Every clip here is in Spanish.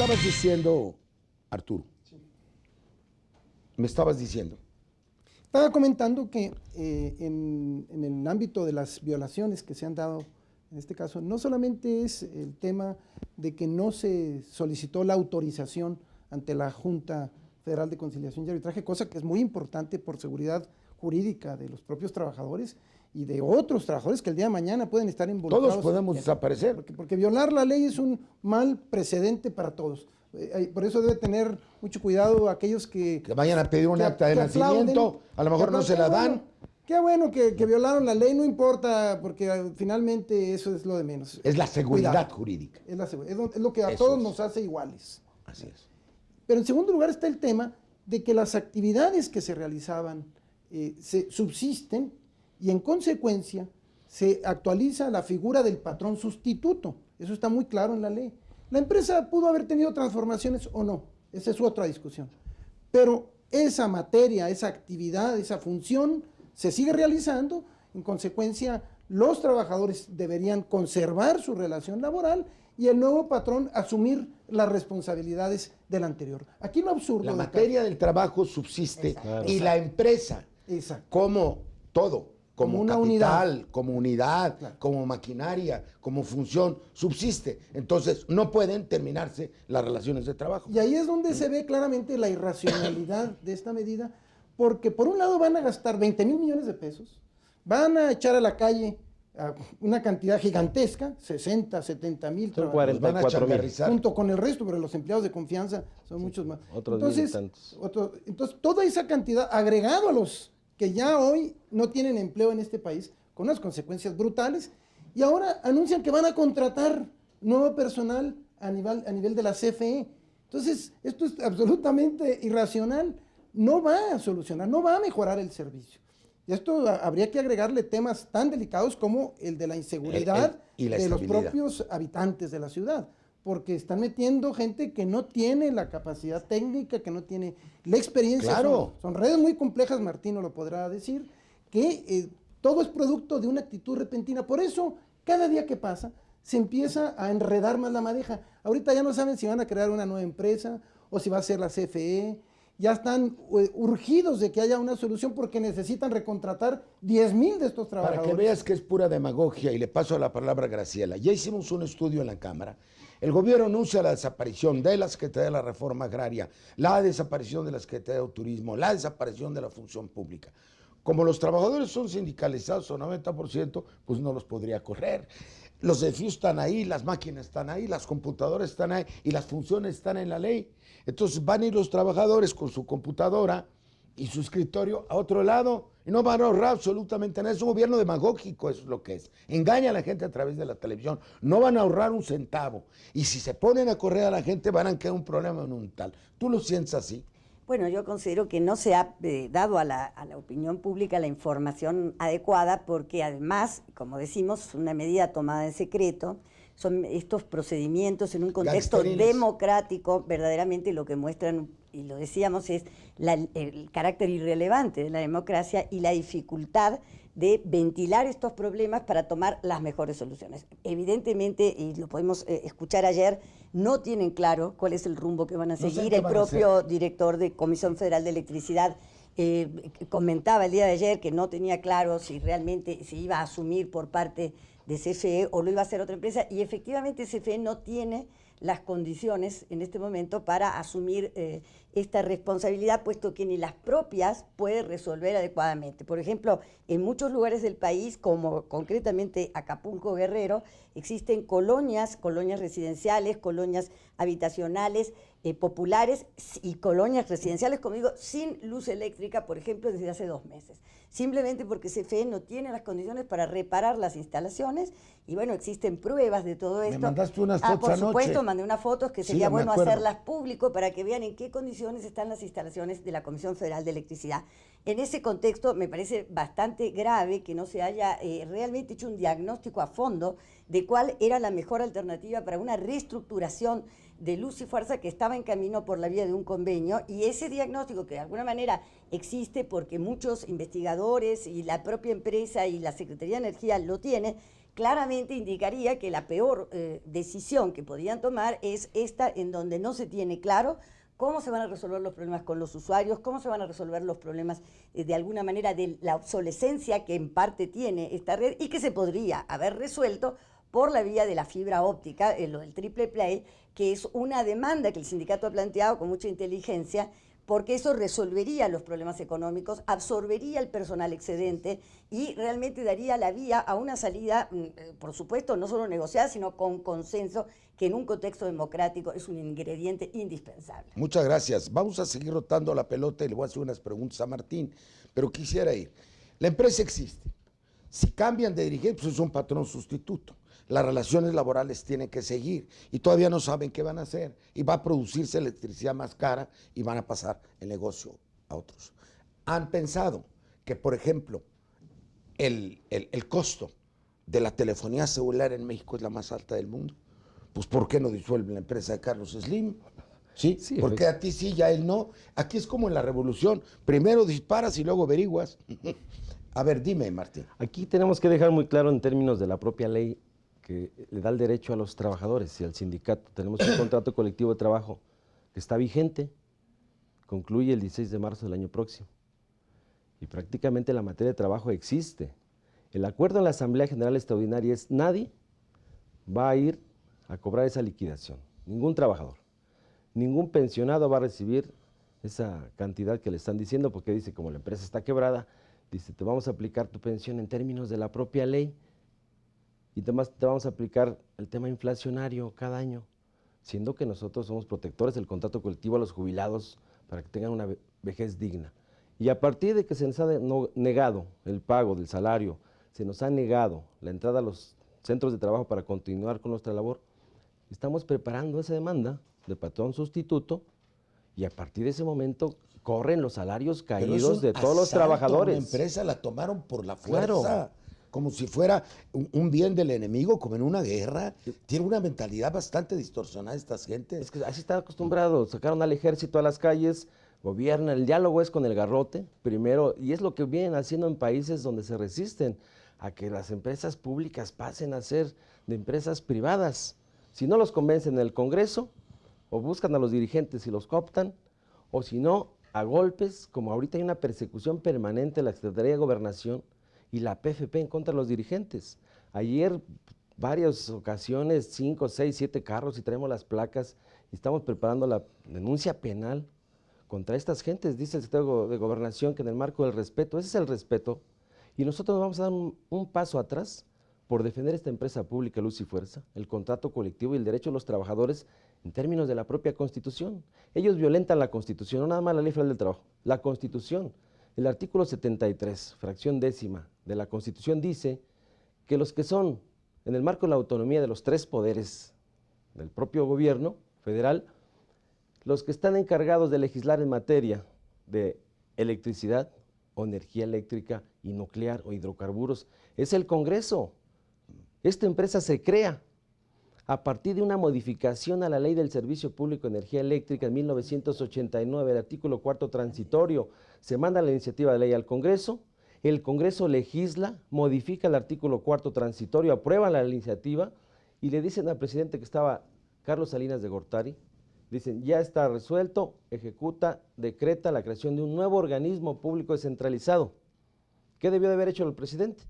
estabas diciendo, Arturo. Sí. Me estabas diciendo. Estaba comentando que en el ámbito de las violaciones que se han dado, en este caso, no solamente es el tema de que no se solicitó la autorización ante la Junta Federal de Conciliación y Arbitraje, cosa que es muy importante por seguridad jurídica de los propios trabajadores y de otros trabajadores que el día de mañana pueden estar involucrados. Todos podemos desaparecer. Porque violar la ley es un mal precedente para todos. Por eso debe tener mucho cuidado aquellos que vayan a pedir un acta de nacimiento, a lo mejor no se la dan. Qué bueno que violaron la ley, no importa, porque finalmente eso es lo de menos. Es la seguridad jurídica. Es lo que a todos nos hace iguales. Así es. Pero en segundo lugar está el tema de que las actividades que se realizaban se subsisten y en consecuencia se actualiza la figura del patrón sustituto. Eso está muy claro en la ley. La empresa pudo haber tenido transformaciones o no, esa es otra discusión. Pero esa materia, esa actividad, esa función se sigue realizando, en consecuencia los trabajadores deberían conservar su relación laboral y el nuevo patrón asumir las responsabilidades del anterior. Aquí lo absurdo. La materia del trabajo subsiste y la empresa, como todo, como una capital, unidad. como unidad, Claro. como maquinaria, como función, subsiste. Entonces no pueden terminarse las relaciones de trabajo. Y ahí es donde se ve claramente la irracionalidad de esta medida, porque por un lado van a gastar 20,000 millones de pesos, van a echar a la calle una cantidad gigantesca, 60, 70,000 son trabajadores, 44,000 junto con el resto, pero los empleados de confianza son muchos más. Entonces, toda esa cantidad agregado a los que ya hoy no tienen empleo en este país, con unas consecuencias brutales, y ahora anuncian que van a contratar nuevo personal a nivel de la CFE. Entonces, esto es absolutamente irracional, no va a solucionar, no va a mejorar el servicio. Y esto habría que agregarle temas tan delicados como el de la inseguridad y la de los estabilidad. propios habitantes de la ciudad, porque están metiendo gente que no tiene la capacidad técnica, que no tiene la experiencia. Claro. Son redes muy complejas, Martino lo podrá decir, que todo es producto de una actitud repentina. Por eso, cada día que pasa, se empieza a enredar más la madeja. Ahorita ya no saben si van a crear una nueva empresa o si va a ser la CFE. Ya están urgidos de que haya una solución porque necesitan recontratar 10,000 de estos trabajadores. Para que veas que es pura demagogia, y le paso la palabra a Graciela. Ya hicimos un estudio en la Cámara. El gobierno anuncia la desaparición de la Secretaría de la Reforma Agraria, la desaparición de la Secretaría de Turismo, la desaparición de la función pública. Como los trabajadores son sindicalizados al 90%, pues no los podría correr. Los edificios están ahí, las máquinas están ahí, las computadoras están ahí y las funciones están en la ley. Entonces van a ir los trabajadores con su computadora y su escritorio a otro lado y no van a ahorrar absolutamente nada. Es un gobierno demagógico, eso es lo que es. Engaña a la gente a través de la televisión. No van a ahorrar un centavo. Y si se ponen a correr a la gente van a quedar un problema en un tal. ¿Tú lo sientes así? Bueno, yo considero que no se ha dado a la opinión pública la información adecuada porque además, como decimos, una medida tomada en secreto, son estos procedimientos en un contexto democrático, verdaderamente lo que muestran, y lo decíamos, es el carácter irrelevante de la democracia y la dificultad de ventilar estos problemas para tomar las mejores soluciones. Evidentemente, y lo podemos escuchar ayer, no tienen claro cuál es el rumbo que van a seguir. El propio director de Comisión Federal de Electricidad comentaba el día de ayer que no tenía claro si realmente se iba a asumir por parte de CFE o lo iba a hacer otra empresa, y efectivamente CFE no tiene las condiciones en este momento para asumir esta responsabilidad, puesto que ni las propias puede resolver adecuadamente. Por ejemplo, en muchos lugares del país, como concretamente Acapulco, Guerrero, existen colonias residenciales, colonias habitacionales, populares y colonias residenciales, como digo, sin luz eléctrica, por ejemplo, desde hace 2 meses. Simplemente porque CFE no tiene las condiciones para reparar las instalaciones, y bueno, existen pruebas de todo esto. Me mandaste unas fotos por anoche. Supuesto, mandé unas fotos que sería Sí, bueno hacerlas público para que vean en qué condiciones están las instalaciones de la Comisión Federal de Electricidad. En ese contexto me parece bastante grave que no se haya realmente hecho un diagnóstico a fondo de cuál era la mejor alternativa para una reestructuración de Luz y Fuerza que estaba en camino por la vía de un convenio, y ese diagnóstico que de alguna manera existe porque muchos investigadores y la propia empresa y la Secretaría de Energía lo tienen, claramente indicaría que la peor decisión que podían tomar es esta, en donde no se tiene claro cómo se van a resolver los problemas con los usuarios, cómo se van a resolver los problemas de alguna manera de la obsolescencia que en parte tiene esta red y que se podría haber resuelto por la vía de la fibra óptica, lo del triple play, que es una demanda que el sindicato ha planteado con mucha inteligencia, porque eso resolvería los problemas económicos, absorbería el personal excedente y realmente daría la vía a una salida, por supuesto, no solo negociada, sino con consenso, que en un contexto democrático es un ingrediente indispensable. Muchas gracias. Vamos a seguir rotando la pelota y le voy a hacer unas preguntas a Martín, pero quisiera ir. La empresa existe. Si cambian de dirigente, pues es un patrón sustituto. Las relaciones laborales tienen que seguir y todavía no saben qué van a hacer. Y va a producirse electricidad más cara y van a pasar el negocio a otros. Han pensado que, por ejemplo, el costo de la telefonía celular en México es la más alta del mundo. Pues ¿por qué no disuelven la empresa de Carlos Slim? ¿Sí? Sí, Porque a ti sí, ya él no. Aquí es como en la revolución. Primero disparas y luego averiguas. A ver, dime, Martín. Aquí tenemos que dejar muy claro en términos de la propia ley que le da el derecho a los trabajadores y al sindicato. Tenemos un contrato colectivo de trabajo que está vigente, concluye el 16 de marzo del año próximo. Y prácticamente la materia de trabajo existe. El acuerdo en la Asamblea General Extraordinaria es: nadie va a ir a cobrar esa liquidación, ningún trabajador, ningún pensionado va a recibir esa cantidad que le están diciendo, porque dice, como la empresa está quebrada, dice, te vamos a aplicar tu pensión en términos de la propia ley y además te vamos a aplicar el tema inflacionario cada año, siendo que nosotros somos protectores del contrato colectivo a los jubilados para que tengan una vejez digna. Y a partir de que se nos ha negado el pago del salario, se nos ha negado la entrada a los centros de trabajo para continuar con nuestra labor, estamos preparando esa demanda de patrón sustituto y a partir de ese momento corren los salarios caídos de todos los trabajadores. La empresa la tomaron por la fuerza, Claro. como si fuera un bien del enemigo, como en una guerra. Tiene una mentalidad bastante distorsionada estas gentes. Es que así están acostumbrados, sacaron al ejército a las calles, gobiernan, el diálogo es con el garrote primero, y es lo que vienen haciendo en países donde se resisten a que las empresas públicas pasen a ser de empresas privadas. Si no los convencen en el Congreso, o buscan a los dirigentes y los cooptan, o si no, a golpes, como ahorita hay una persecución permanente de la Secretaría de Gobernación y la PFP en contra de los dirigentes. Ayer, varias ocasiones, 5, 6, 7 carros y traemos las placas y estamos preparando la denuncia penal contra estas gentes. Dice el Secretario de Gobernación que en el marco del respeto, ese es el respeto, y nosotros vamos a dar un paso atrás por defender esta empresa pública Luz y Fuerza, el contrato colectivo y el derecho de los trabajadores en términos de la propia Constitución. Ellos violentan la Constitución, no nada más la Ley Federal del Trabajo, la Constitución. El artículo 73, fracción décima de la Constitución dice que los que son, en el marco de la autonomía de los 3 poderes del propio gobierno federal, los que están encargados de legislar en materia de electricidad o energía eléctrica y nuclear o hidrocarburos, es el Congreso. Esta empresa se crea a partir de una modificación a la Ley del Servicio Público de Energía Eléctrica en 1989, el artículo 4 transitorio, se manda la iniciativa de ley al Congreso, el Congreso legisla, modifica el artículo 4 transitorio, aprueba la iniciativa y le dicen al presidente que estaba Carlos Salinas de Gortari, dicen, ya está resuelto, ejecuta, decreta la creación de un nuevo organismo público descentralizado. ¿Qué debió de haber hecho el presidente?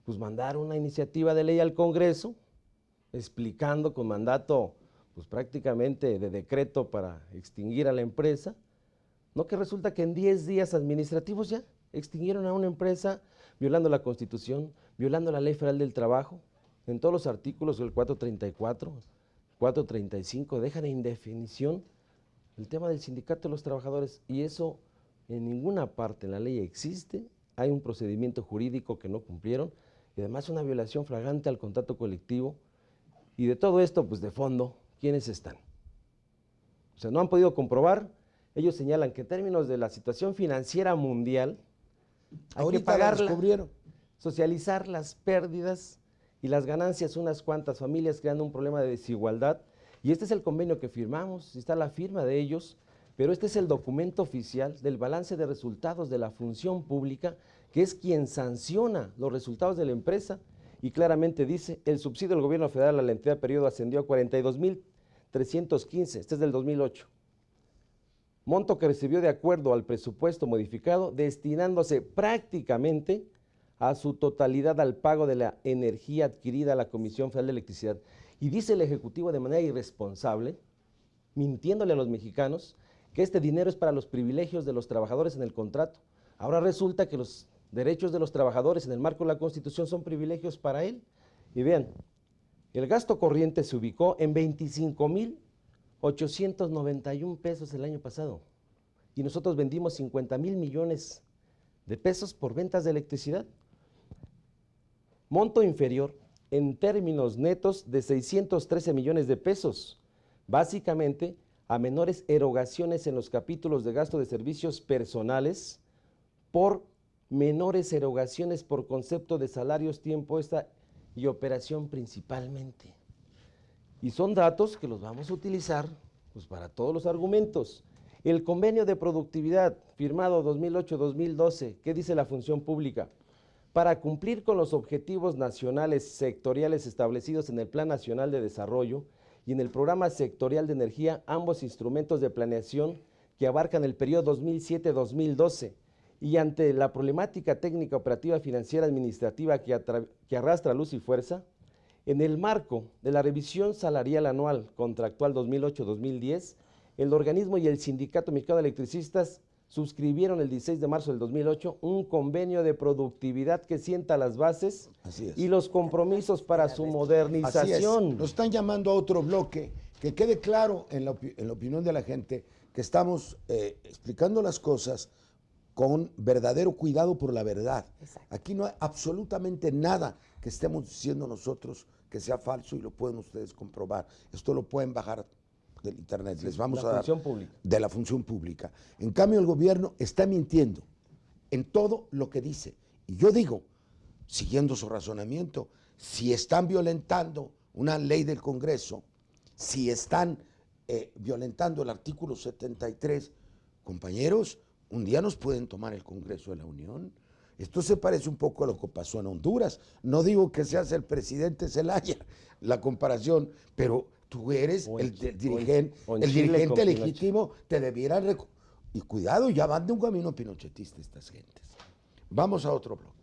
Pues mandar una iniciativa de ley al Congreso, explicando con mandato pues prácticamente de decreto para extinguir a la empresa, no que resulta que en 10 días administrativos ya extinguieron a una empresa violando la Constitución, violando la Ley Federal del Trabajo, en todos los artículos del 434, 435, dejan en indefinición el tema del sindicato de los trabajadores y eso en ninguna parte en la ley existe, hay un procedimiento jurídico que no cumplieron y además una violación flagrante al contrato colectivo. Y de todo esto, pues de fondo, ¿quiénes están? O sea, no han podido comprobar, ellos señalan que en términos de la situación financiera mundial, hay que pagarla, socializar las pérdidas y las ganancias unas cuantas familias, creando un problema de desigualdad. Y este es el convenio que firmamos, está la firma de ellos, pero este es el documento oficial del balance de resultados de la función pública, que es quien sanciona los resultados de la empresa y claramente dice, el subsidio del gobierno federal a la entidad periodo ascendió a 42,315, este es del 2008. Monto que recibió de acuerdo al presupuesto modificado, destinándose prácticamente a su totalidad al pago de la energía adquirida a la Comisión Federal de Electricidad. Y dice el Ejecutivo de manera irresponsable, mintiéndole a los mexicanos, que este dinero es para los privilegios de los trabajadores en el contrato. Ahora resulta que los derechos de los trabajadores en el marco de la Constitución son privilegios para él. Y vean, el gasto corriente se ubicó en 25,891 pesos el año pasado. Y nosotros vendimos 50,000 millones de pesos por ventas de electricidad. Monto inferior en términos netos de 613 millones de pesos, básicamente a menores erogaciones en los capítulos de gasto de servicios personales por menores erogaciones por concepto de salarios, tiempo extra y operación principalmente. Y son datos que los vamos a utilizar pues, para todos los argumentos. El convenio de productividad firmado 2008-2012, ¿qué dice la función pública? Para cumplir con los objetivos nacionales sectoriales establecidos en el Plan Nacional de Desarrollo y en el Programa Sectorial de Energía, ambos instrumentos de planeación que abarcan el periodo 2007-2012, y ante la problemática técnica, operativa, financiera, administrativa que arrastra luz y fuerza, en el marco de la revisión salarial anual contractual 2008-2010, el organismo y el Sindicato Mexicano de Electricistas suscribieron el 16 de marzo del 2008 un convenio de productividad que sienta las bases y los compromisos para su modernización. Así es. Nos están llamando a otro bloque, que quede claro en la opinión de la gente que estamos explicando las cosas con verdadero cuidado por la verdad. Exacto. Aquí no hay absolutamente nada que estemos diciendo nosotros que sea falso y lo pueden ustedes comprobar. Esto lo pueden bajar del internet, sí, les vamos a dar de la función pública. En cambio, el gobierno está mintiendo en todo lo que dice. Y yo digo, siguiendo su razonamiento, si están violentando una ley del Congreso, si están violentando el artículo 73, compañeros, un día nos pueden tomar el Congreso de la Unión. Esto se parece un poco a lo que pasó en Honduras. No digo que seas el presidente Zelaya, la comparación, pero tú eres el dirigente legítimo, te debieran... Y cuidado, ya van de un camino pinochetista estas gentes. Vamos a otro bloque.